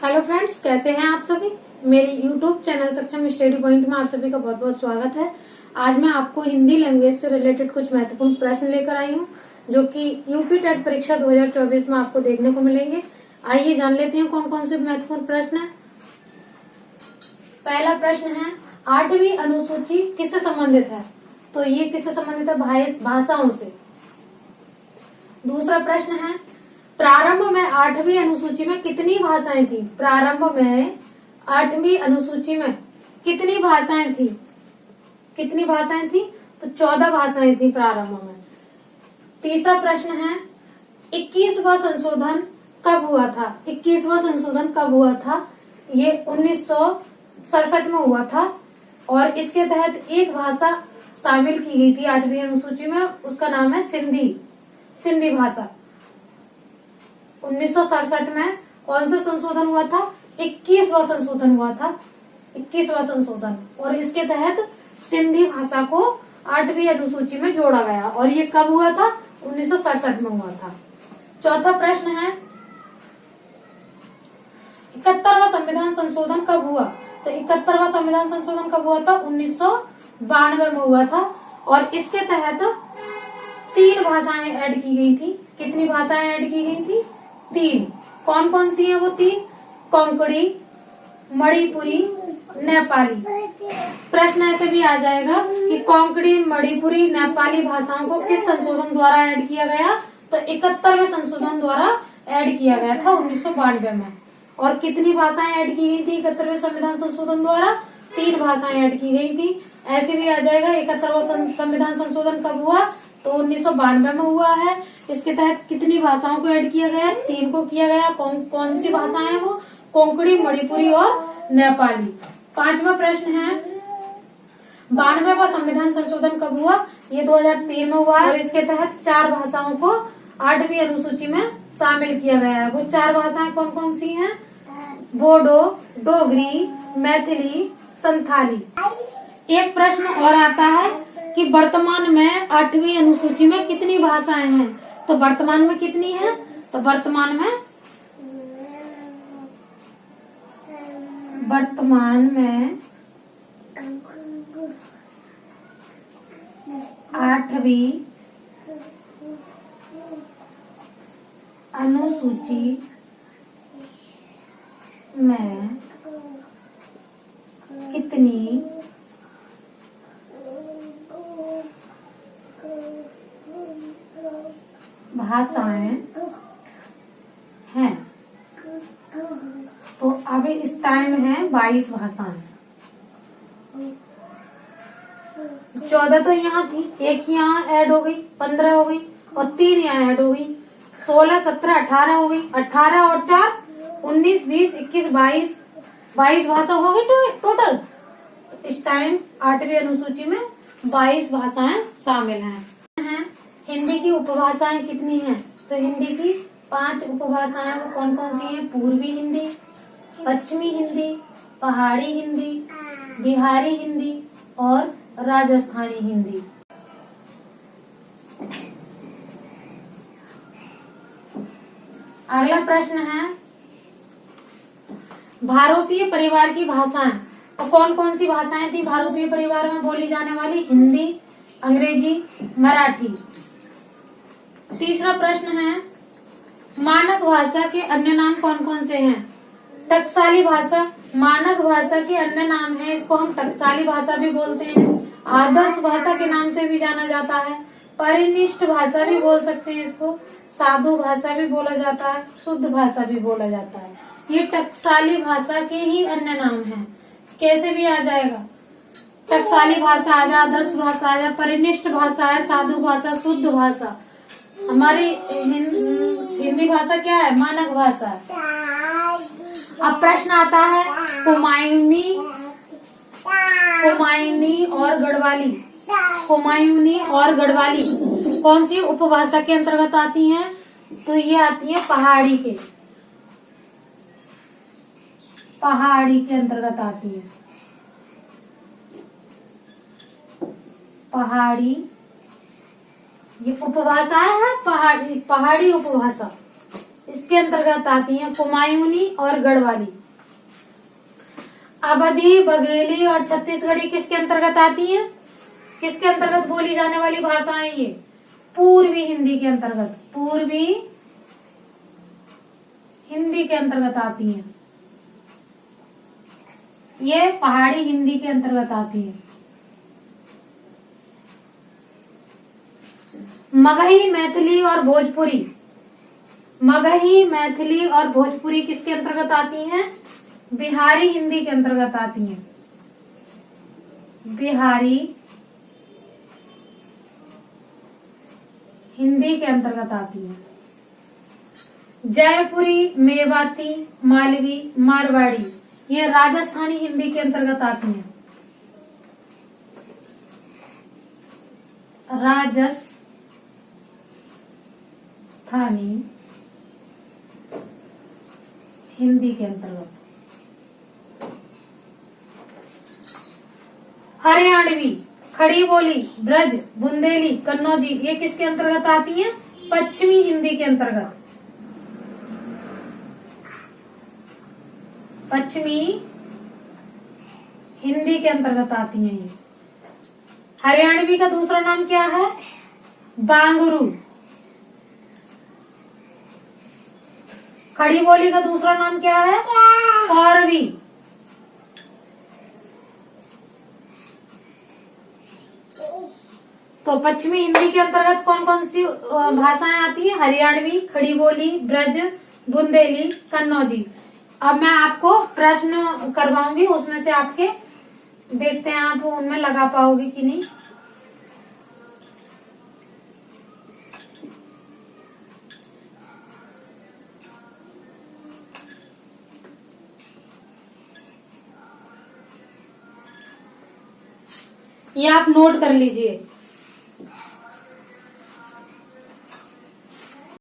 Hello friends, कैसे हैं आप सभी। मेरे यूट्यूब चैनल सक्षम स्टडी पॉइंट में आप सभी का बहुत बहुत स्वागत है। आज मैं आपको हिंदी लैंग्वेज से रिलेटेड कुछ महत्वपूर्ण प्रश्न लेकर आई हूं, जो कि यूपी टेट परीक्षा 2024 में आपको देखने को मिलेंगे। आइए जान लेते हैं कौन कौन से महत्वपूर्ण प्रश्न है। पहला प्रश्न है, 8वीं अनुसूची किससे संबंधित है। तो ये किससे संबंधित है, भाषाओं से। दूसरा प्रश्न है, प्रारंभ में 8वीं अनुसूची में कितनी भाषाएं थी। प्रारंभ में 8वीं अनुसूची में कितनी भाषाएं थी। कितनी भाषाएं थी, तो 14 भाषाएं थी प्रारंभ में। तीसरा प्रश्न है, 21वां संशोधन कब हुआ था। 21वां संशोधन कब हुआ था, ये 1967 में हुआ था और इसके तहत एक भाषा शामिल की गई थी 8वीं अनुसूची में, उसका नाम है सिंधी भाषा। 1967 में कौन सा संशोधन हुआ था, 21वां संशोधन हुआ था, 21वां संशोधन, और इसके तहत सिंधी भाषा को 8वीं अनुसूची में जोड़ा गया और ये कब हुआ था, 1967 में हुआ था। चौथा प्रश्न है, 71वां संविधान संशोधन कब हुआ। तो 71वां संविधान संशोधन कब हुआ था, 1992 में हुआ था और इसके तहत 3 भाषाएं ऐड की गई थी। कितनी भाषाएं ऐड की गई थी, 3। कौन कौन सी है वो 3, कोंकणी, मणिपुरी, नेपाली। प्रश्न ऐसे भी आ जाएगा कि कोंकणी, मणिपुरी, नेपाली भाषाओं को किस संशोधन द्वारा ऐड किया गया। तो 71वें संशोधन द्वारा ऐड किया गया था 1992 में। और कितनी भाषाएं ऐड की गई थी 71वें संविधान संशोधन द्वारा, 3 भाषाएं ऐड की गई थी। ऐसे भी आ जाएगा 71वां संविधान संशोधन कब हुआ, तो 1992 में हुआ है। इसके तहत कितनी भाषाओं को ऐड किया गया, 3 को किया गया। कौन सी भाषाएं वो, कोंकणी, मणिपुरी और नेपाली। 5वां प्रश्न है, 92वां संविधान संशोधन कब हुआ, ये 2003 में हुआ है और इसके तहत 4 भाषाओं को 8वीं अनुसूची में शामिल किया गया है। वो 4 भाषाएं कौन कौन सी हैं, बोडो, डोगरी, मैथिली, संथाली। एक प्रश्न और आता है कि वर्तमान में 8वीं अनुसूची में कितनी भाषाएं हैं। तो वर्तमान में कितनी है, तो वर्तमान में 8वीं अनुसूची में कितनी भाषाएं हैं। तो अभी इस टाइम है 22 भाषाएं। 14 तो यहाँ थी, एक यहाँ ऐड हो गई, 15 हो गई और 3 यहाँ ऐड हो गई, 16, 17, 18 हो गई। 18 और 4 19, 20, 21, 22 भाषा हो गई टोटल। इस टाइम 8वीं अनुसूची में 22 भाषाएं शामिल हैं। हिंदी की उपभाषाएं कितनी हैं, तो हिंदी की 5 उपभाषाएं वो कौन कौन सी हैं, पूर्वी हिंदी, पश्चिमी हिंदी, पहाड़ी हिंदी, बिहारी हिंदी और राजस्थानी हिंदी। अगला प्रश्न है, भारतीय परिवार की भाषाएं। तो कौन कौन सी भाषाएं थी भारतीय परिवार में बोली जाने वाली, हिंदी, अंग्रेजी, मराठी। तीसरा प्रश्न है, मानक भाषा के अन्य नाम कौन कौन से हैं। टकसाली भाषा मानक भाषा के अन्य नाम है, इसको हम टकसाली भाषा भी बोलते हैं, आदर्श भाषा के नाम से भी जाना जाता है, परिनिष्ठ भाषा भी बोल सकते हैं इसको, साधु भाषा भी बोला जाता है, शुद्ध भाषा भी बोला जाता है। ये टकसाली भाषा के ही अन्य नाम हैं। कैसे भी आ जाएगा, टकसाली भाषा आ जाए, आदर्श भाषा आ जाए, परिनिष्ठ भाषा है, साधु भाषा, शुद्ध भाषा। हमारी हिंदी भाषा क्या है, मानक भाषा है। अब प्रश्न आता है, हुमायूनी और गढ़वाली। हुमायूनी और गढ़वाली कौन सी उपभाषा के अंतर्गत आती हैं, तो ये आती है पहाड़ी के अंतर्गत आती है। पहाड़ी ये उपभाषा है, पहाड़ी उपभाषा। इसके अंतर्गत आती हैं कुमायूनी और गढ़वाली। अवधी, बघेली और छत्तीसगढ़ी किसके अंतर्गत आती हैं? किसके अंतर्गत बोली जाने वाली भाषाएं ये? पूर्वी हिंदी के अंतर्गत, पूर्वी हिंदी के अंतर्गत आती हैं। ये पहाड़ी हिंदी के अंतर्गत आती हैं। मगही, मैथिली और भोजपुरी, मगही, मैथिली और भोजपुरी किसके अंतर्गत आती हैं? बिहारी हिंदी के अंतर्गत आती हैं। बिहारी हिंदी के अंतर्गत आती हैं। जयपुरी, मेवाती, मालवी, मारवाड़ी ये राजस्थानी हिंदी के अंतर्गत आती हैं। राजस्थानी हिंदी के अंतर्गत। हरियाणवी, खड़ी बोली, ब्रज, बुंदेली, कन्नौजी ये किसके अंतर्गत आती हैं? पश्चिमी हिंदी के अंतर्गत। पश्चिमी हिंदी के अंतर्गत आती हैं ये। हरियाणवी का दूसरा नाम क्या है? बांगरू। खड़ी बोली का दूसरा नाम क्या है? कौरवी। तो पश्चिमी हिंदी के अंतर्गत कौन कौन सी भाषाएं आती हैं? हरियाणवी, खड़ी बोली, ब्रज, बुंदेली, कन्नौजी। अब मैं आपको प्रश्न करवाऊंगी, उसमें से आपके देखते हैं आप उनमें लगा पाओगे कि नहीं। ये आप नोट कर लीजिए।